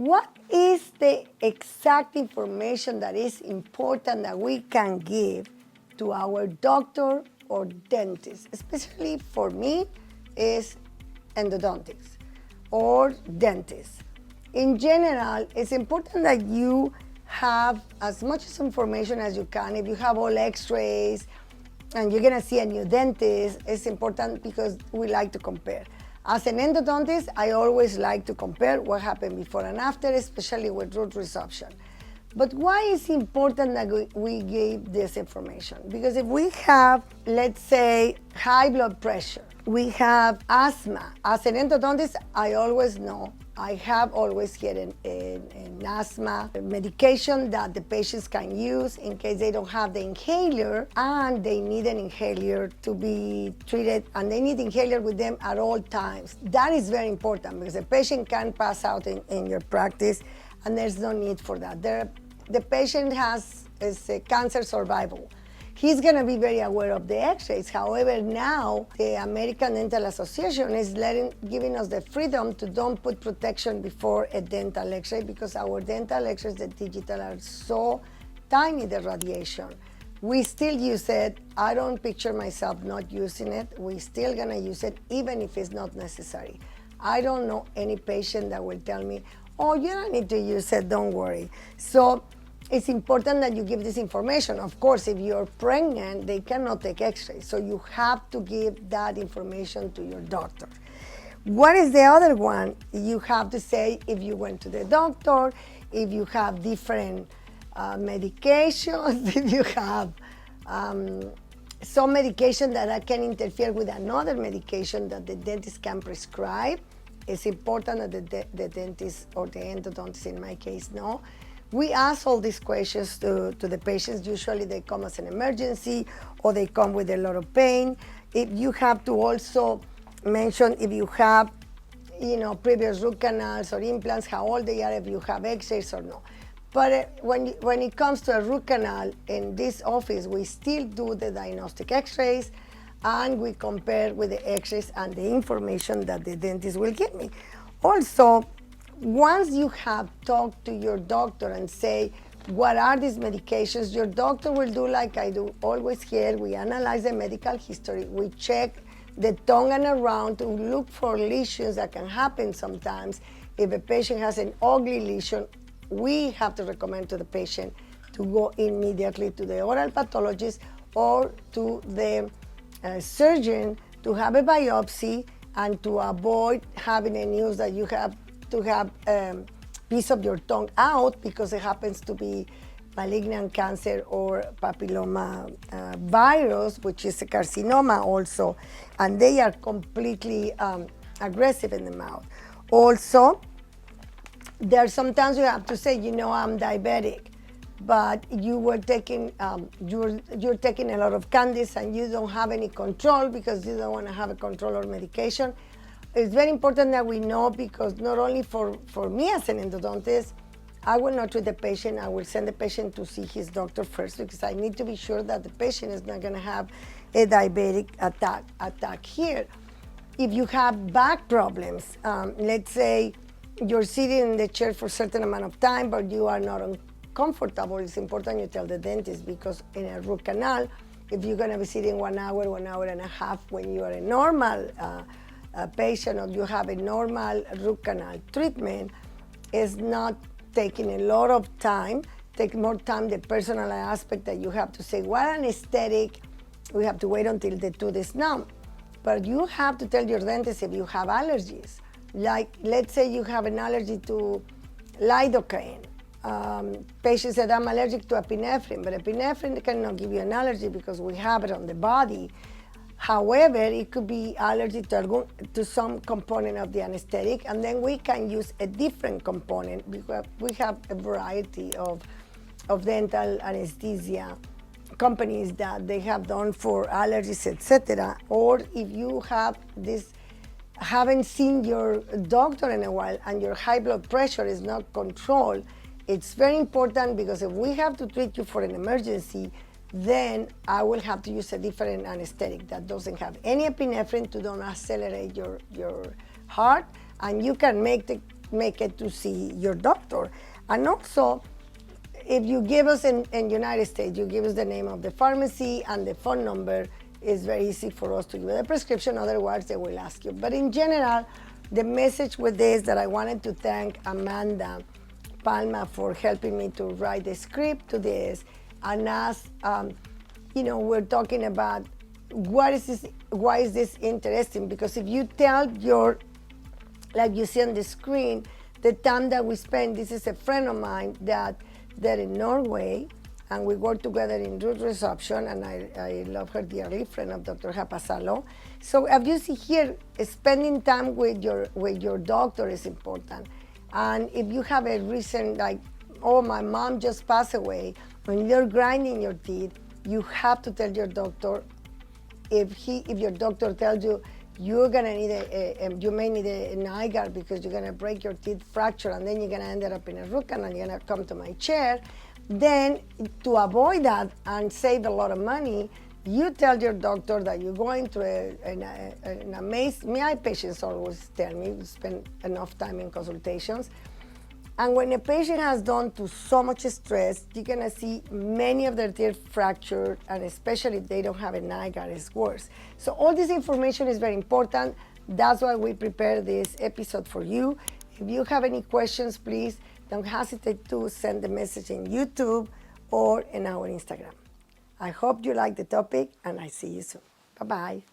what is the exact information that is important that we can give to our doctor or dentist? Especially for me, is endodontics or dentists. In general, it's important that you have as much information as you can. If you have all x-rays and you're gonna see a new dentist, it's important because we like to compare. As an endodontist, I always like to compare what happened before and after, especially with root resorption. But why is it important that we give this information? Because if we have, let's say, high blood pressure, we have asthma. As an endodontist, I always know, I have always here an asthma medication that the patients can use in case they don't have the inhaler and they need an inhaler to be treated, and they need inhaler with them at all times. That is very important because the patient can pass out in your practice, and there's no need for that. The patient is a cancer survival. He's gonna be very aware of the x-rays. However, now the American Dental Association is giving us the freedom to don't put protection before a dental x-ray, because our dental x-rays, the digital, are so tiny, the radiation. We still use it. I don't picture myself not using it. We still gonna use it even if it's not necessary. I don't know any patient that will tell me, oh, you don't need to use it, don't worry. So it's important that you give this information. Of course, if you're pregnant, they cannot take x-rays, so you have to give that information to your doctor. What is the other one? You have to say if you went to the doctor, if you have different medications, if you have some medication that can interfere with another medication that the dentist can prescribe. It's important that the dentist or the endodontist, in my case, know. We ask all these questions to the patients. Usually they come as an emergency or they come with a lot of pain. If you have to also mention if you have, previous root canals or implants, how old they are, if you have x-rays or no. But when it comes to a root canal, in this office, we still do the diagnostic x-rays, and we compare with the x-rays and the information that the dentist will give me. Also, once you have talked to your doctor and say, what are these medications, your doctor will do like I do always here. We analyze the medical history. We check the tongue and around to look for lesions that can happen sometimes. If a patient has an ugly lesion, we have to recommend to the patient to go immediately to the oral pathologist or to the surgeon to have a biopsy, and to avoid having a news that you have to have a piece of your tongue out because it happens to be malignant cancer or papilloma virus, which is a carcinoma also, and they are completely aggressive in the mouth. Also, sometimes you have to say, I'm diabetic, but you were taking, you're taking a lot of candies and you don't have any control because you don't want to have a control or medication. It's very important that we know, because not only for me as an endodontist, I will not treat the patient. I will send the patient to see his doctor first, because I need to be sure that the patient is not going to have a diabetic attack here. If you have back problems, let's say you're sitting in the chair for a certain amount of time, but you are not uncomfortable, it's important you tell the dentist, because in a root canal, if you're going to be sitting 1 hour, 1 hour and a half when you are a normal patient, or you have a normal root canal treatment, is not taking a lot of time. Take more time, the personal aspect that you have to say, what anesthetic, we have to wait until the tooth is numb. But you have to tell your dentist if you have allergies. Like, let's say you have an allergy to lidocaine. Patients said, I'm allergic to epinephrine, but epinephrine cannot give you an allergy because we have it on the body. However, it could be allergy to some component of the anesthetic, and then we can use a different component, because we have a variety of dental anesthesia companies that they have done for allergies, etc. Or if you haven't seen your doctor in a while and your high blood pressure is not controlled, it's very important, because if we have to treat you for an emergency, then I will have to use a different anesthetic that doesn't have any epinephrine to don't accelerate your heart, and you can make make it to see your doctor. And also, if you give us in United States, you give us the name of the pharmacy and the phone number, it's very easy for us to give you the prescription. Otherwise, they will ask you. But in general, the message with this that I wanted to thank Amanda Palma for helping me to write the script to this, and as we're talking about why is this interesting? Because if you tell like you see on the screen, the time that we spend, this is a friend of mine that they're in Norway, and we work together in root resorption, and I love her dearly, friend of Dr. Japasalo. So as you see here, spending time with your doctor is important. And if you have a reason like, oh, my mom just passed away, when you're grinding your teeth, you have to tell your doctor. If your doctor tells you you're gonna need you may need a NIGAR because you're gonna break your teeth, fracture, and then you're gonna end up in a root canal, and you're gonna come to my chair, then to avoid that and save a lot of money, you tell your doctor that you're going through an amazing, my patients always tell me, we spend enough time in consultations. And when a patient has gone through so much stress, you're gonna see many of their teeth fractured, and especially if they don't have a NIGAR, it's worse. So all this information is very important. That's why we prepared this episode for you. If you have any questions, please don't hesitate to send the message in YouTube or in our Instagram. I hope you like the topic, and I see you soon. Bye-bye.